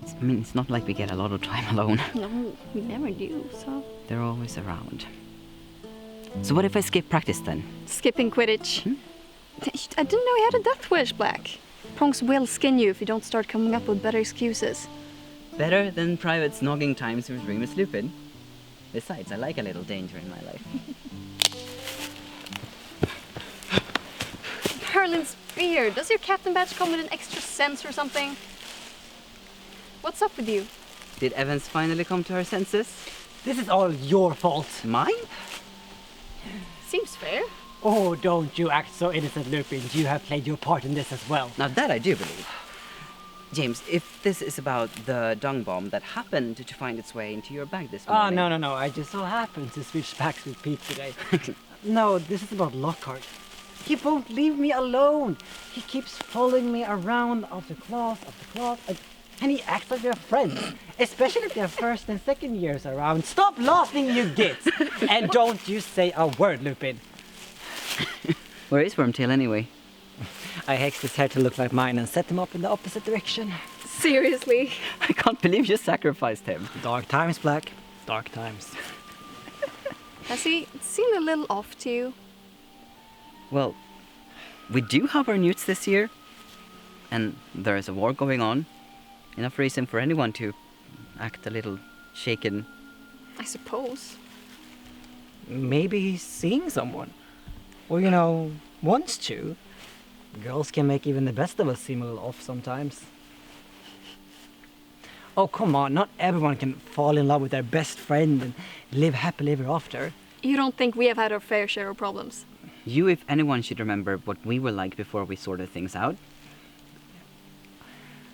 I mean, it's not like we get a lot of time alone. No, we never do, so... They're always around. So what if I skip practice then? Skipping Quidditch. I didn't know he had a death wish, Black. Prongs will skin you if you don't start coming up with better excuses. Better than private snogging times with Remus Lupin. Besides, I like a little danger in my life. Merlin's beard. Does your captain badge come with an extra sense or something? What's up with you? Did Evans finally come to her senses? This is all your fault. Mine? Seems fair. Oh, don't you act so innocent, Lupin. You have played your part in this as well. Now that I do believe. James, if this is about the dung bomb that happened to find its way into your bag this morning... No. I just so happened to switch packs with Pete today. No, this is about Lockhart. He won't leave me alone. He keeps following me around after class, and he acts like they're friends, especially if their first and second years around. Stop laughing, you gits! And don't you say a word, Lupin. Where is Wormtail anyway? I hexed his hair to look like mine and set him up in the opposite direction. Seriously? I can't believe you sacrificed him. Dark times, Black. Dark times. Has he seemed a little off to you? Well, we do have our newts this year. And there is a war going on. Enough reason for anyone to act a little shaken. I suppose. Maybe he's seeing someone. Or, wants to. Girls can make even the best of us seem a little off sometimes. Oh, come on. Not everyone can fall in love with their best friend and live happily ever after. You don't think we have had our fair share of problems? You, if anyone, should remember what we were like before we sorted things out.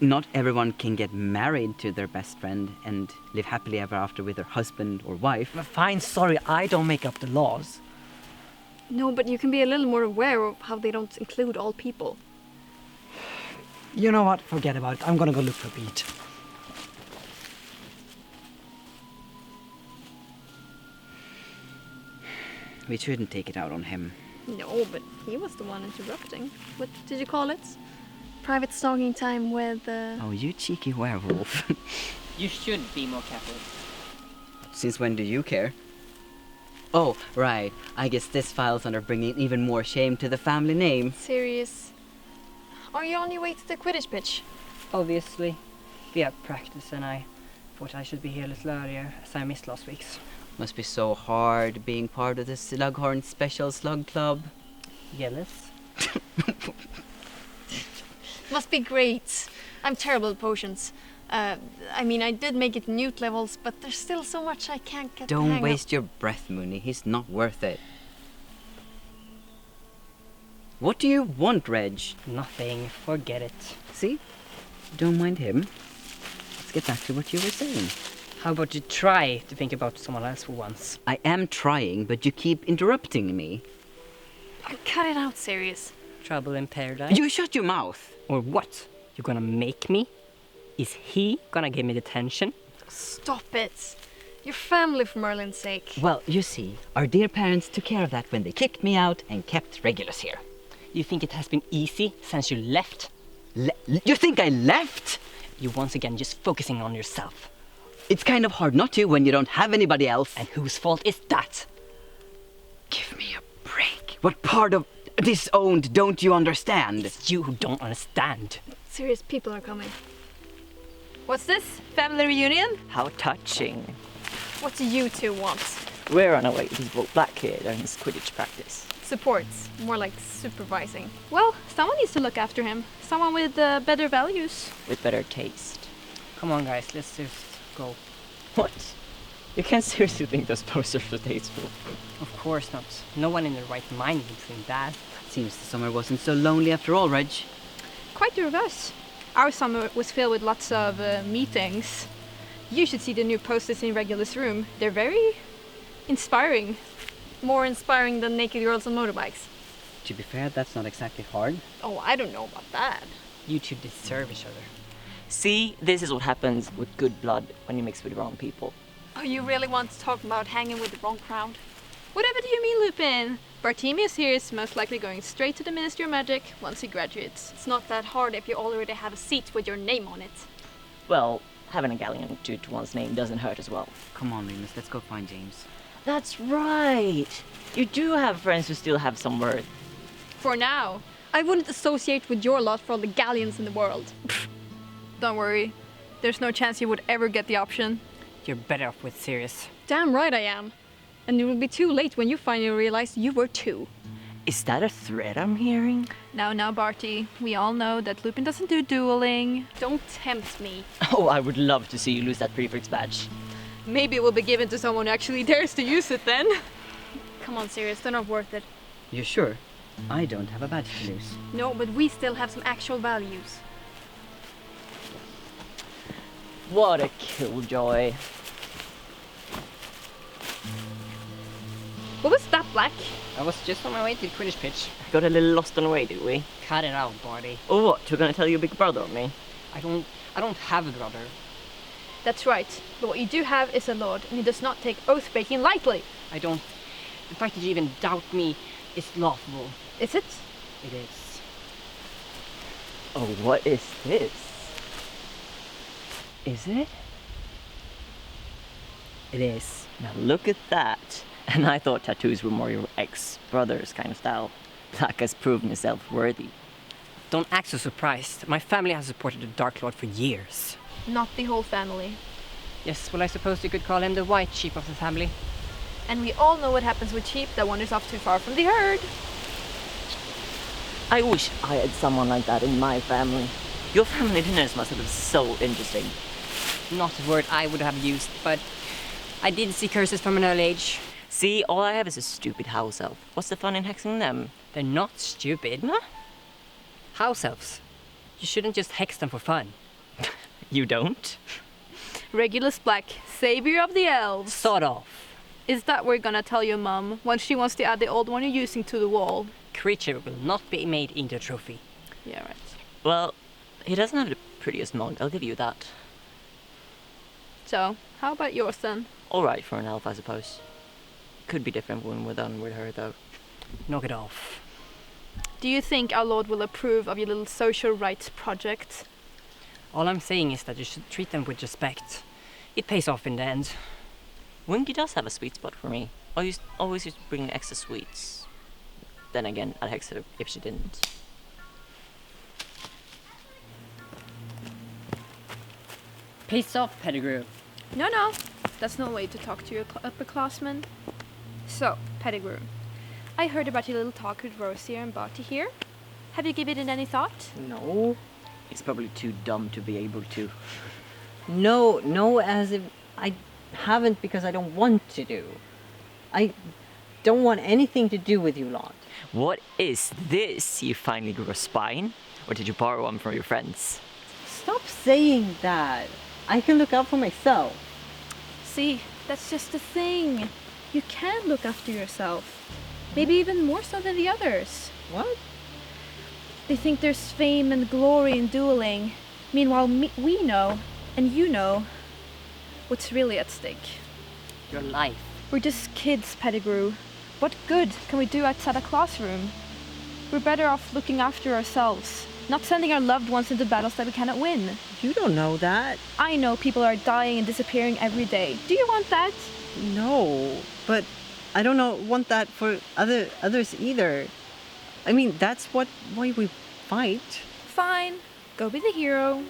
Not everyone can get married to their best friend and live happily ever after with their husband or wife. Fine, sorry, I don't make up the laws. No, but you can be a little more aware of how they don't include all people. You know what? Forget about it. I'm gonna go look for Pete. We shouldn't take it out on him. No, but he was the one interrupting. What did you call it? Private snogging time with... Oh, you cheeky werewolf. You should be more careful. Since when do you care? Oh, right. I guess this file's under bringing even more shame to the family name. Sirius. Are you on your way to the Quidditch pitch? Obviously. We have practice and I thought I should be here a little earlier as I missed last week's. Must be so hard being part of the Slughorn Special Slug Club. Jealous? Must be great. I'm terrible at potions. I mean, I did make it newt levels, but there's still so much I can't get the hang Don't of. waste your breath, Mooney. He's not worth it. What do you want, Reg? Nothing. Forget it. See? Don't mind him. Let's get back to what you were saying. How about you try to think about someone else for once? I am trying, but you keep interrupting me. Cut it out, Sirius. Trouble in paradise? You shut your mouth! Or what? You're gonna make me? Is he gonna give me detention? Stop it. Your family, for Merlin's sake. Well, you see, our dear parents took care of that when they kicked me out and kept Regulus here. You think it has been easy since you left? You think I left? You're once again just focusing on yourself. It's kind of hard not to when you don't have anybody else. And whose fault is that? Give me a break. What part of disowned don't you understand? It's you who don't understand. Serious people are coming. What's this? Family reunion? How touching. What do you two want? We're on our way to vote Black here during his Quidditch practice. Supports. More like supervising. Well, someone needs to look after him. Someone with better values. With better taste. Come on, guys, let's just go. What? You can't seriously think those posters are tasteful. Of course not. No one in their right mind would think that. Seems the summer wasn't so lonely after all, Reg. Quite the reverse. Our summer was filled with lots of meetings. You should see the new posters in Regulus' room. They're very inspiring. More inspiring than naked girls on motorbikes. To be fair, that's not exactly hard. Oh, I don't know about that. You two deserve each other. See, this is what happens with good blood when you mix with the wrong people. Oh, you really want to talk about hanging with the wrong crowd? Whatever do you mean, Lupin? Bartemius here is most likely going straight to the Ministry of Magic once he graduates. It's not that hard if you already have a seat with your name on it. Well, having a galleon to one's name doesn't hurt as well. Come on, Remus, let's go find James. That's right! You do have friends who still have some worth. For now. I wouldn't associate with your lot for all the galleons in the world. Don't worry. There's no chance you would ever get the option. You're better off with Sirius. Damn right I am. And it will be too late when you finally realize you were too. Is that a threat I'm hearing? Now, Barty. We all know that Lupin doesn't do dueling. Don't tempt me. Oh, I would love to see you lose that prefix badge. Maybe it will be given to someone who actually dares to use it then. Come on, Sirius, they're not worth it. You sure? I don't have a badge to lose. No, but we still have some actual values. What a killjoy. What was that, Black? I was just on my way to the Quidditch pitch. Got a little lost on the way, did we? Cut it out, Barty. Oh, what? You're gonna tell your big brother on me? I don't have a brother. That's right. But what you do have is a lord, and he does not take oath-breaking lightly. I don't... The fact that you even doubt me is laughable. Is it? It is. Oh, what is this? Is it? It is. Now look at that. And I thought tattoos were more your ex-brother's kind of style. Black has proven himself worthy. Don't act so surprised. My family has supported the Dark Lord for years. Not the whole family. Yes, well I suppose you could call him the white sheep of the family. And we all know what happens with sheep that wanders off too far from the herd. I wish I had someone like that in my family. Your family dinners must have been so interesting. Not a word I would have used, but I did see curses from an early age. See, all I have is a stupid house elf. What's the fun in hexing them? They're not stupid. Huh? House elves. You shouldn't just hex them for fun. You don't? Regulus Black, savior of the elves. Sort of. Is that what you're gonna tell your mum when she wants to add the old one you're using to the wall? Creature will not be made into a trophy. Yeah, right. Well, he doesn't have the prettiest mug, I'll give you that. So, how about yours then? Alright for an elf, I suppose. Could be different when we're done with her, though. Knock it off. Do you think our Lord will approve of your little social rights project? All I'm saying is that you should treat them with respect. It pays off in the end. Winky does have a sweet spot for me. I always used to bring extra sweets. Then again, I'd hex her if she didn't. Peace off, Pettigrew. No. That's no way to talk to your upperclassmen. So, Pettigrew, I heard about your little talk with Rosie and Barty here. Have you given it any thought? No. It's probably too dumb to be able to. No, as if I haven't because I don't want to do. I don't want anything to do with you lot. What is this? You finally grew a spine? Or did you borrow one from your friends? Stop saying that. I can look out for myself. See, that's just the thing. You can look after yourself. Maybe even more so than the others. What? They think there's fame and glory in dueling. Meanwhile, we know, and you know, what's really at stake. Your life. We're just kids, Pettigrew. What good can we do outside a classroom? We're better off looking after ourselves, not sending our loved ones into battles that we cannot win. You don't know that. I know people are dying and disappearing every day. Do you want that? No, but I don't want that for others either. I mean, that's why we fight. Fine, go be the hero.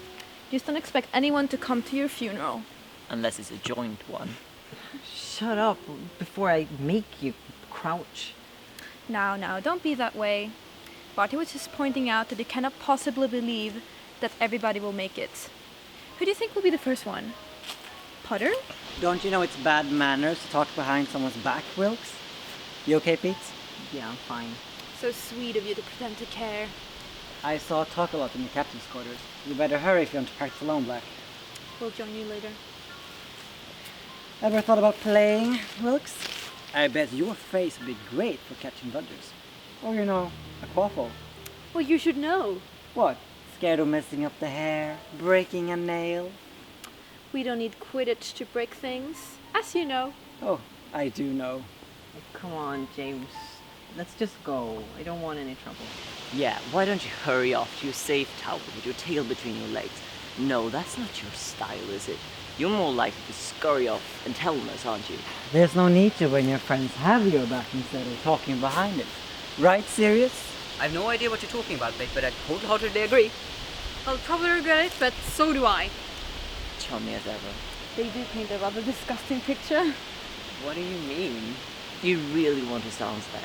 Just don't expect anyone to come to your funeral. Unless it's a joint one. Shut up before I make you crouch. Now, don't be that way. Barty was just pointing out that you cannot possibly believe that everybody will make it. Who do you think will be the first one? Potter? Don't you know it's bad manners to talk behind someone's back, Wilkes? You okay, Pete? Yeah, I'm fine. So sweet of you to pretend to care. I saw talk a lot in the captain's quarters. You better hurry if you want to practice alone, Black. We'll join you later. Ever thought about playing, Wilkes? I bet your face would be great for catching bludgers. Or, a quaffle. Well, you should know. What? Scared of messing up the hair? Breaking a nail? We don't need Quidditch to break things, as you know. Oh, I do know. Come on, James. Let's just go. I don't want any trouble. Yeah, why don't you hurry off to your safe tower with your tail between your legs? No, that's not your style, is it? You're more likely to scurry off and tell us, aren't you? There's no need to when your friends have your back instead of talking behind it. Right, Sirius? I have no idea what you're talking about, mate, but I wholeheartedly agree. I'll probably regret it, but so do I. Chummy as ever. They do paint a rather disgusting picture. What do you mean? Do you really want to sound that?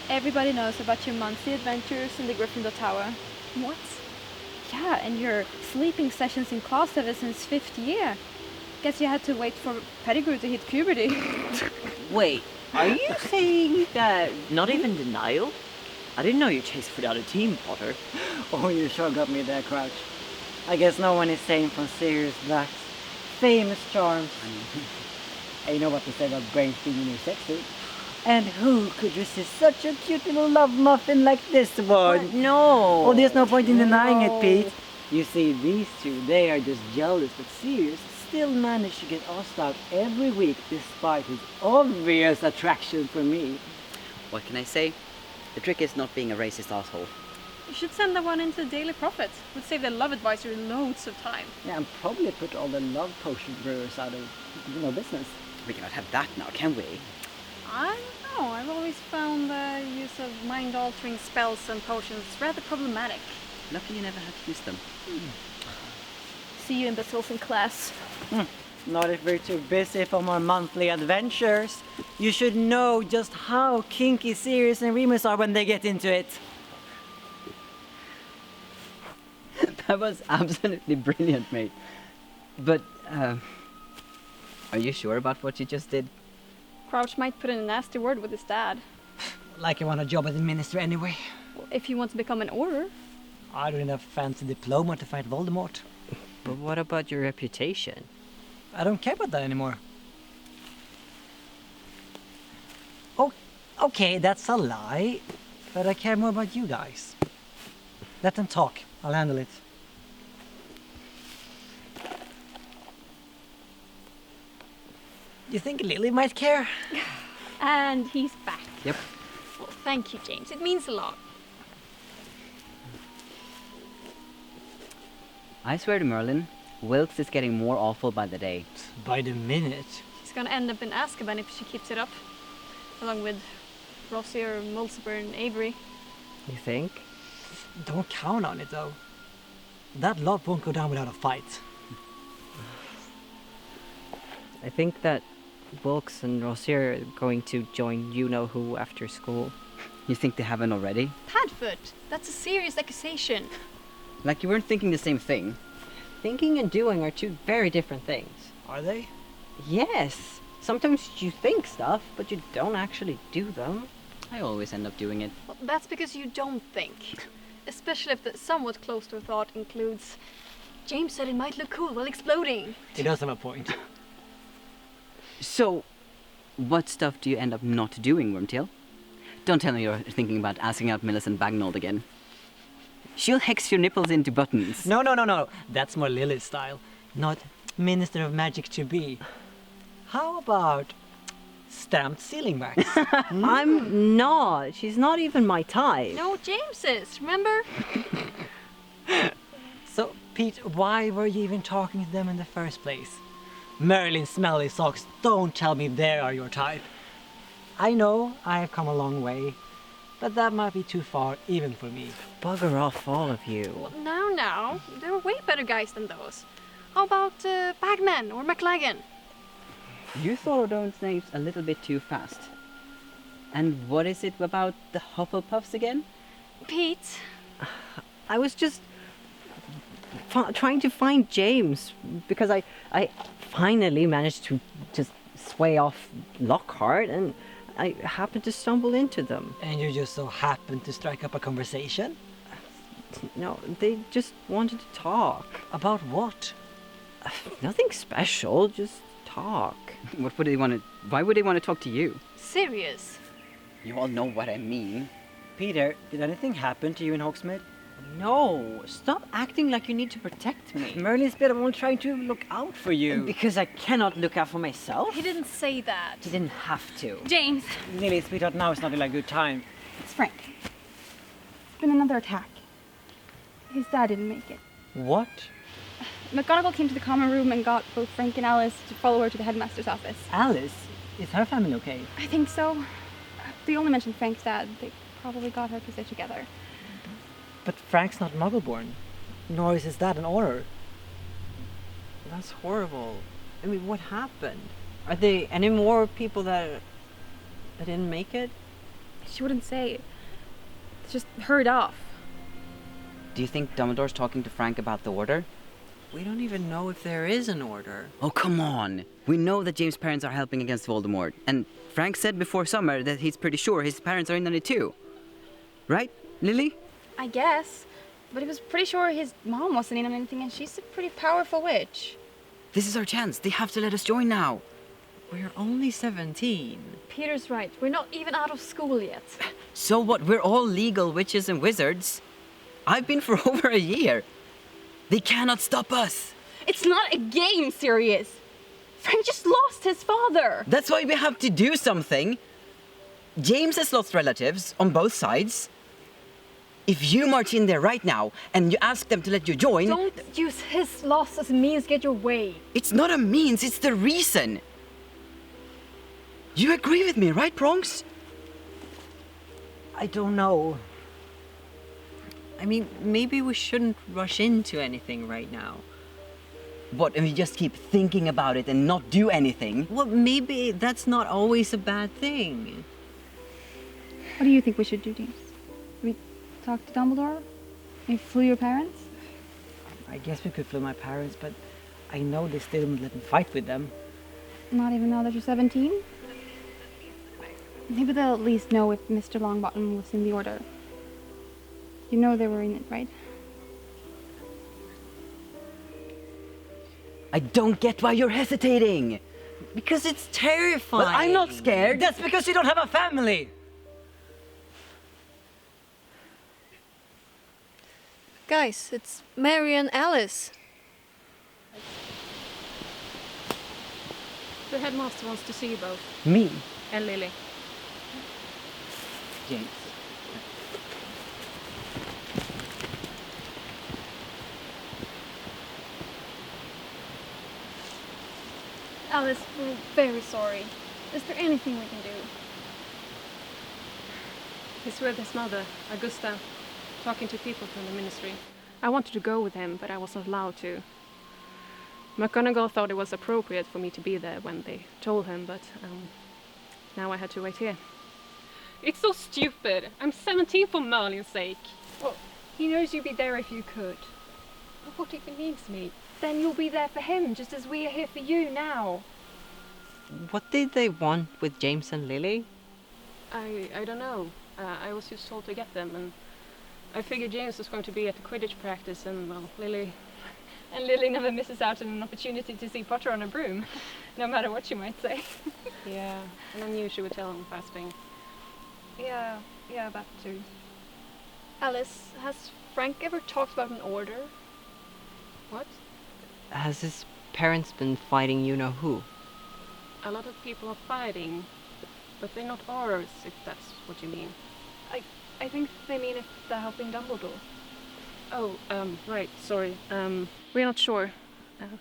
Everybody knows about your monthly adventures in the Gryffindor Tower. What? Yeah, and your sleeping sessions in class ever since 5th year. Guess you had to wait for Pettigrew to hit puberty. Wait, are you saying that not even denial? I didn't know you chased without a team, Potter. Oh, you sure got me there, Crouch. I guess no one is sane from Sirius Black's famous charms. And you know what they say about brains being in your sex suit? And who could resist such a cute little love muffin like this one? No. Oh, there's no point in denying it, Pete. You see, these two, they are just jealous, but Sirius still managed to get asked out every week despite his obvious attraction for me. What can I say? The trick is not being a racist asshole. You should send that one into the Daily Prophet. Would save the love advisor loads of time. Yeah, and probably put all the love potion brewers out of, business. We cannot have that now, can we? I don't know. I've always found the use of mind-altering spells and potions rather problematic. Lucky you never had to use them. See you imbeciles in class. Not if we're too busy for our monthly adventures. You should know just how kinky Sirius and Remus are when they get into it. That was absolutely brilliant, mate. But, are you sure about what you just did? Crouch might put in a nasty word with his dad. Like you want a job as a minister anyway. Well, if you want to become an order. I don't have a fancy diploma to fight Voldemort. But what about your reputation? I don't care about that anymore. Oh, okay, that's a lie. But I care more about you guys. Let them talk. I'll handle it. You think Lily might care? And he's back. Yep. Well, thank you, James. It means a lot. I swear to Merlin, Wilkes is getting more awful by the day. By the minute. She's gonna end up in Azkaban if she keeps it up. Along with Rossier, Mulciber and Avery. You think? Don't count on it though. That lot won't go down without a fight. I think that Wilkes and Rossier are going to join you-know-who after school. You think they haven't already? Padfoot! That's a serious accusation. Like you weren't thinking the same thing. Thinking and doing are two very different things. Are they? Yes. Sometimes you think stuff, but you don't actually do them. I always end up doing it. Well, that's because you don't think. Especially if the somewhat close to a thought includes... James said it might look cool while exploding. He does have a point. So, what stuff do you end up not doing, Wormtail? Don't tell me you're thinking about asking out Millicent Bagnold again. She'll hex your nipples into buttons. No. That's more Lily's style. Not Minister of Magic to be. How about stamped ceiling wax? I'm not. She's not even my type. No, James is, remember? So, Pete, why were you even talking to them in the first place? Merlin Smelly Socks, don't tell me they are your type. I know I have come a long way, but that might be too far even for me. Bugger off, all of you. Well, now. There are way better guys than those. How about Bagman or McLagan? You thought of those names a little bit too fast. And what is it about the Hufflepuffs again? Pete? I was just trying to find James because I finally managed to just sway off Lockhart and I happened to stumble into them. And you just so happened to strike up a conversation? No, they just wanted to talk. About what? Nothing special, just talk. Why would they want to talk to you? Sirius. You all know what I mean. Peter, did anything happen to you in Hogsmeade? No, stop acting like you need to protect me. Merlin's been all trying to look out for you. Because I cannot look out for myself? He didn't say that. He didn't have to. James. Lily, sweetheart, now is not really a good time. It's Frank. It's been another attack. His dad didn't make it. What? McGonagall came to the common room and got both Frank and Alice to follow her to the headmaster's office. Alice? Is her family okay? I think so. They only mentioned Frank's dad. They probably got her because they're together. But Frank's not Muggle-born, nor is his dad an Auror. That's horrible. I mean, what happened? Are there any more people that didn't make it? She wouldn't say. It's just heard off. Do you think Dumbledore's talking to Frank about the order? We don't even know if there is an order. Oh, come on. We know that James' parents are helping against Voldemort. And Frank said before summer that he's pretty sure his parents are in on it too. Right, Lily? I guess. But he was pretty sure his mom wasn't in on anything, and she's a pretty powerful witch. This is our chance. They have to let us join now. We're only 17. Peter's right. We're not even out of school yet. So what? We're all legal witches and wizards. I've been for over a year. They cannot stop us. It's not a game, Sirius. Frank just lost his father. That's why we have to do something. James has lost relatives on both sides. If you march in there right now and you ask them to let you join... Don't use his loss as a means to get your way. It's not a means, it's the reason. You agree with me, right, Bronx? I don't know. I mean, maybe we shouldn't rush into anything right now. What, and we just keep thinking about it and not do anything? Well, maybe that's not always a bad thing. What do you think we should do, James? We talk to Dumbledore? Maybe flew your parents? I guess we could flew my parents, but I know they still won't let me fight with them. Not even now that you're 17? Maybe they'll at least know if Mr. Longbottom was in the order. You know they were in it, right? I don't get why you're hesitating. Because it's terrifying. But I'm not scared. That's because you don't have a family! Guys, it's Mary and Alice. The headmaster wants to see you both. Me? And Lily. James. Alice, we're very sorry. Is there anything we can do? He's with his mother, Augusta, talking to people from the ministry. I wanted to go with him, but I wasn't allowed to. McGonagall thought it was appropriate for me to be there when they told him, but now I had to wait here. It's so stupid. I'm 17 for Merlin's sake. Well, he knows you'd be there if you could. But what if he needs me? Then you'll be there for him, just as we are here for you now. What did they want with James and Lily? I don't know. I was just told to get them, and I figured James was going to be at the Quidditch practice, and well, Lily... And Lily never misses out on an opportunity to see Potter on a broom, no matter what you might say. Yeah, and I knew she would tell him fasting. Yeah, that too. Alice, has Frank ever talked about an order? What? Has his parents been fighting you-know-who? A lot of people are fighting, but they're not Aurors, if that's what you mean. I think they mean if they're helping Dumbledore. Oh, right, sorry. We're not sure.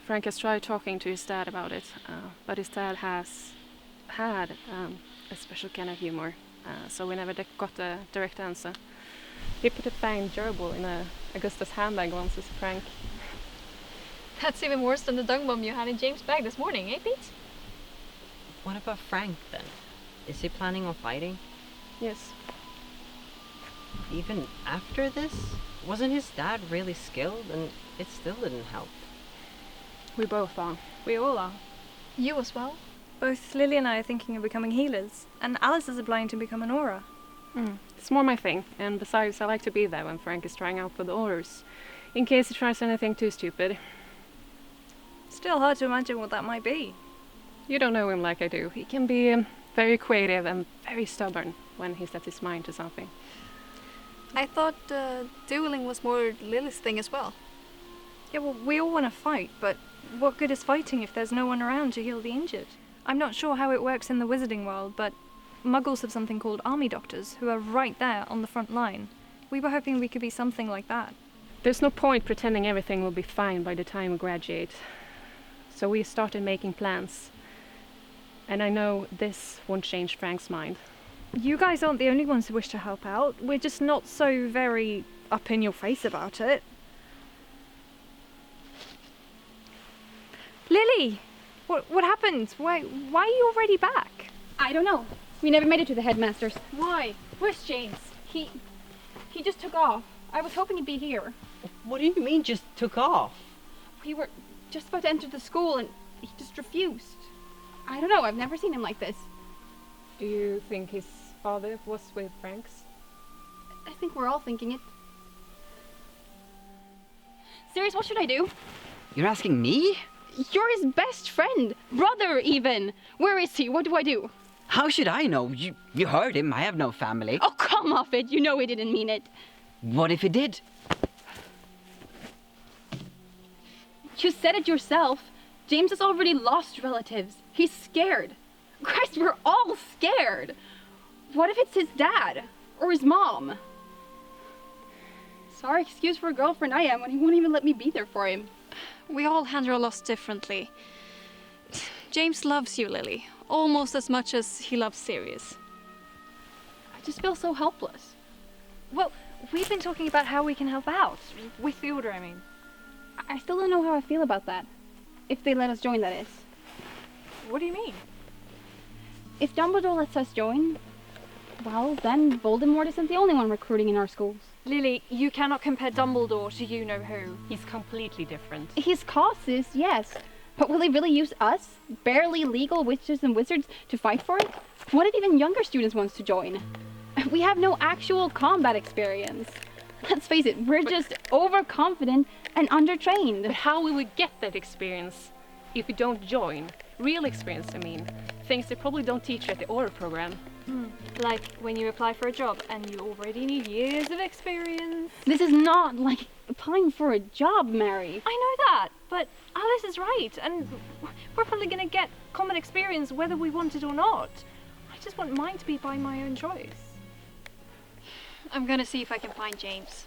Frank has tried talking to his dad about it, but his dad has had a special kind of humor, so we never got a direct answer. He put a fine gerbil in Augusta's handbag once as a prank. That's even worse than the dung bomb you had in James' bag this morning, eh, Pete? What about Frank then? Is he planning on fighting? Yes. Even after this? Wasn't his dad really skilled and it still didn't help? We both are. We all are. You as well? Both Lily and I are thinking of becoming healers, and Alice is applying to become an aura. It's more my thing, and besides, I like to be there when Frank is trying out for the Aurors, in case he tries anything too stupid. Still hard to imagine what that might be. You don't know him like I do. He can be very creative and very stubborn when he sets his mind to something. I thought dueling was more Lily's thing as well. Yeah, well, we all want to fight, but what good is fighting if there's no one around to heal the injured? I'm not sure how it works in the wizarding world, but Muggles have something called army doctors, who are right there on the front line. We were hoping we could be something like that. There's no point pretending everything will be fine by the time we graduate. So we started making plans. And I know this won't change Frank's mind. You guys aren't the only ones who wish to help out. We're just not so very up in your face about it. Lily! What happened? Why are you already back? I don't know. We never made it to the headmaster's. Why? Where's James? He just took off. I was hoping he'd be here. What do you mean just took off? We were just about to enter the school and he just refused. I don't know, I've never seen him like this. Do you think his father was with Frank's? I think we're all thinking it. Sirius, what should I do? You're asking me? You're his best friend, brother even. Where is he? What do I do? How should I know? You heard him. I have no family. Oh, come off it. You know he didn't mean it. What if he did? You said it yourself. James has already lost relatives. He's scared. Christ, we're all scared. What if it's his dad? Or his mom? Sorry excuse for a girlfriend I am when he won't even let me be there for him. We all handle our loss differently. James loves you, Lily, almost as much as he loves Sirius. I just feel so helpless. Well, we've been talking about how we can help out. With the order, I mean. I still don't know how I feel about that. If they let us join, that is. What do you mean? If Dumbledore lets us join, well, then Voldemort isn't the only one recruiting in our schools. Lily, you cannot compare Dumbledore to you-know-who. He's completely different. His causes, yes. But will he really use us, barely legal witches and wizards, to fight for it? What if even younger students wants to join? We have no actual combat experience. Let's face it, we're just overconfident and undertrained. But how will we get that experience if we don't join? Real experience, I mean. Things they probably don't teach you at the Aura program. Like when you apply for a job and you already need years of experience. This is not like applying for a job, Mary. I know that, but Alice is right, and we're probably going to get common experience whether we want it or not. I just want mine to be by my own choice. I'm gonna see if I can find James.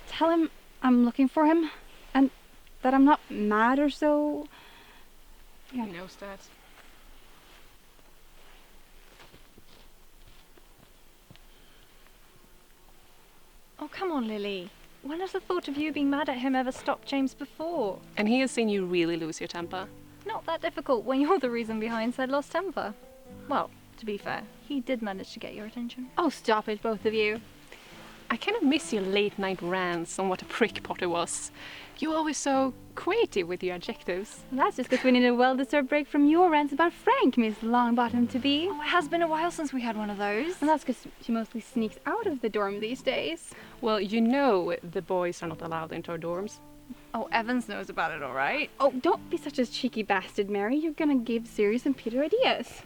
Tell him I'm looking for him, and that I'm not mad or so. He knows that. Oh, come on, Lily. When has the thought of you being mad at him ever stopped James before? And he has seen you really lose your temper. Not that difficult when you're the reason behind said lost temper. Well, to be fair, he did manage to get your attention. Oh, stop it, both of you. I kind of miss your late night rants on what a prick Potter was. You're always so creative with your adjectives. That's just because we need a well-deserved break from your rants about Frank, Miss Longbottom to be. Oh, it has been a while since we had one of those. And that's because she mostly sneaks out of the dorm these days. Well, you know the boys are not allowed into our dorms. Oh, Evans knows about it, all right. Oh, don't be such a cheeky bastard, Mary. You're gonna give Sirius and Peter ideas.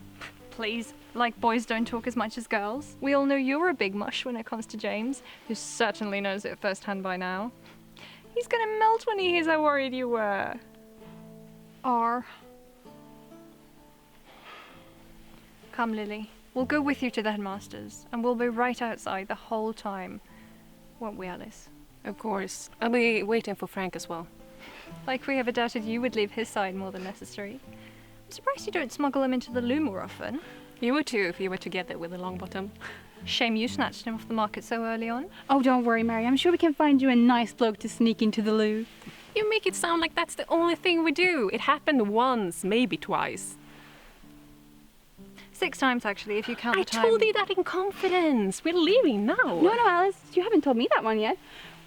Please, like boys don't talk as much as girls. We all know you're a big mush when it comes to James, who certainly knows it firsthand by now. He's gonna melt when he hears how worried you were. Are. Come, Lily. We'll go with you to the headmaster's, and we'll be right outside the whole time. Won't we, Alice? Of course. I'll be waiting for Frank as well. Like we ever doubted you would leave his side more than necessary. I'm surprised you don't smuggle him into the loo more often. You would too if you were together with the Longbottom. Shame you snatched him off the market so early on. Oh, don't worry, Mary. I'm sure we can find you a nice bloke to sneak into the loo. You make it sound like that's the only thing we do. It happened once, maybe twice. 6 times, actually, if you count the time. I told you that in confidence. We're leaving now. No, Alice. You haven't told me that one yet.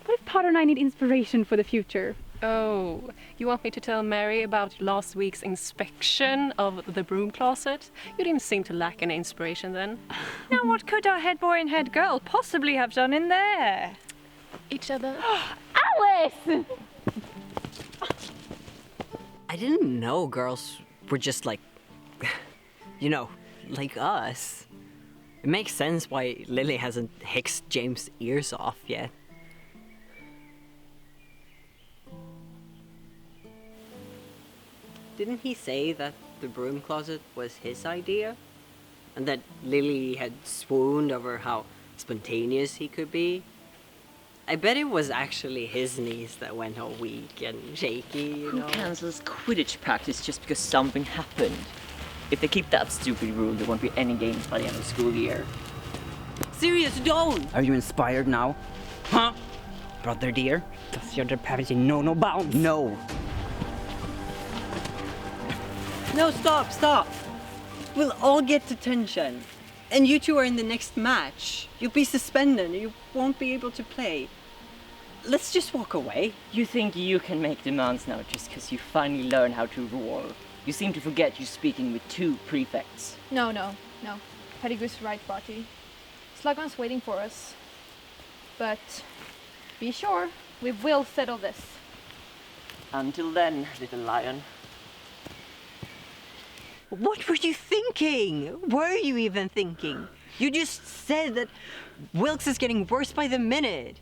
What if Potter and I need inspiration for the future? Oh, you want me to tell Mary about last week's inspection of the broom closet? You didn't seem to lack any inspiration then. Now what could our head boy and head girl possibly have done in there? Each other. Alice! I didn't know girls were just like, you know, like us. It makes sense why Lily hasn't hexed James' ears off yet. Didn't he say that the broom closet was his idea? And that Lily had swooned over how spontaneous he could be? I bet it was actually his knees that went all weak and shaky, you Who know? cancels Quidditch practice just because something happened? If they keep that stupid rule, there won't be any games by the end of the school year. Sirius, don't! Are you inspired now? Huh? Brother dear? Does your depravity know no bounds? No. No, stop! We'll all get detention. And you two are in the next match. You'll be suspended and you won't be able to play. Let's just walk away. You think you can make demands now just because you finally learn how to roar? You seem to forget you're speaking with 2 prefects. No. Pettigrew's right, Barty. Slughorn's waiting for us. But be sure, we will settle this. Until then, little lion. What were you thinking? Were you even thinking? You just said that Wilkes is getting worse by the minute.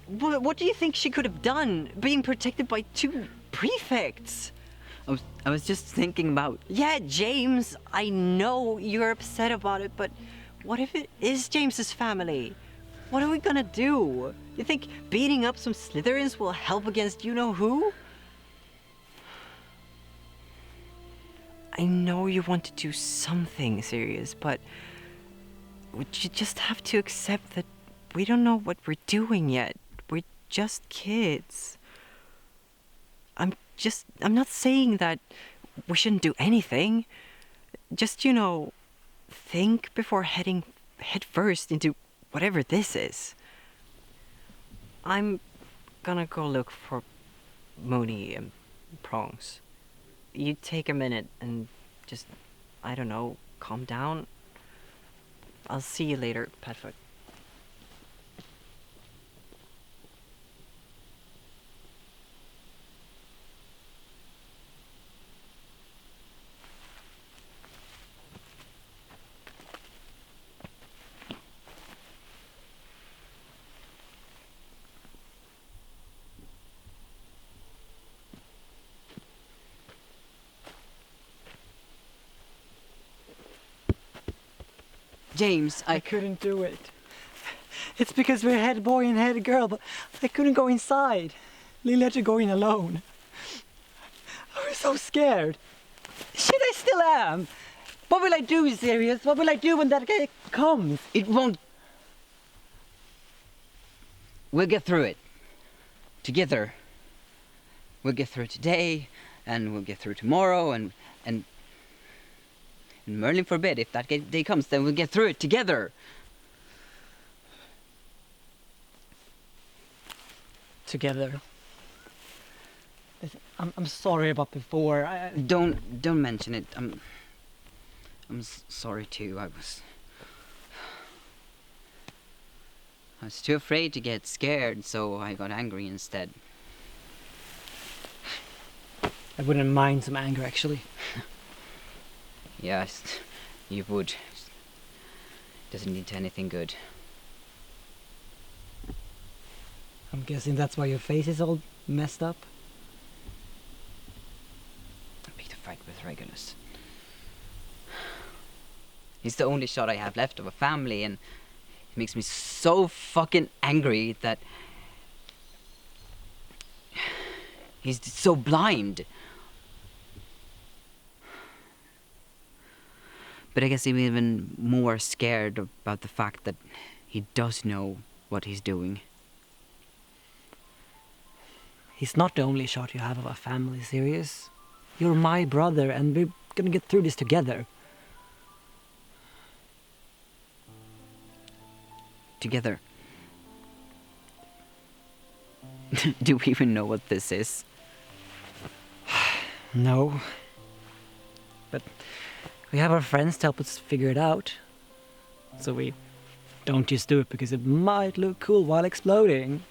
What do you think she could have done, being protected by 2 prefects? I was just thinking about... Yeah, James, I know you're upset about it, but what if it is James's family? What are we gonna do? You think beating up some Slytherins will help against you-know-who? I know you want to do something serious, but you just have to accept that we don't know what we're doing yet. We're just kids. I'm not saying that we shouldn't do anything. Just, think before heading head first into whatever this is. I'm gonna go look for Mooney and Prongs. You take a minute and just, I don't know, calm down. I'll see you later, Padfoot. James, I couldn't do it. It's because we're head boy and head girl, but I couldn't go inside. Lee let you go in alone. I was so scared. Shit, I still am. What will I do, Sirius? What will I do when that guy comes? It won't... We'll get through it. Together. We'll get through today, and we'll get through tomorrow, and Merlin forbid, if that day comes, then we'll get through it together. Together. Listen, I'm sorry about before. Don't mention it. I'm sorry too. I was too afraid to get scared, so I got angry instead. I wouldn't mind some anger, actually. Yes, you would. Doesn't lead to anything good. I'm guessing that's why your face is all messed up. I picked a fight with Regulus. He's the only shot I have left of a family, and it makes me so fucking angry that he's so blind. But I guess I'm even more scared about the fact that he does know what he's doing. He's not the only shot you have of a family, Sirius. You're my brother, and we're gonna get through this together. Together. Do we even know what this is? No. But we have our friends to help us figure it out. So we don't just do it because it might look cool while exploding.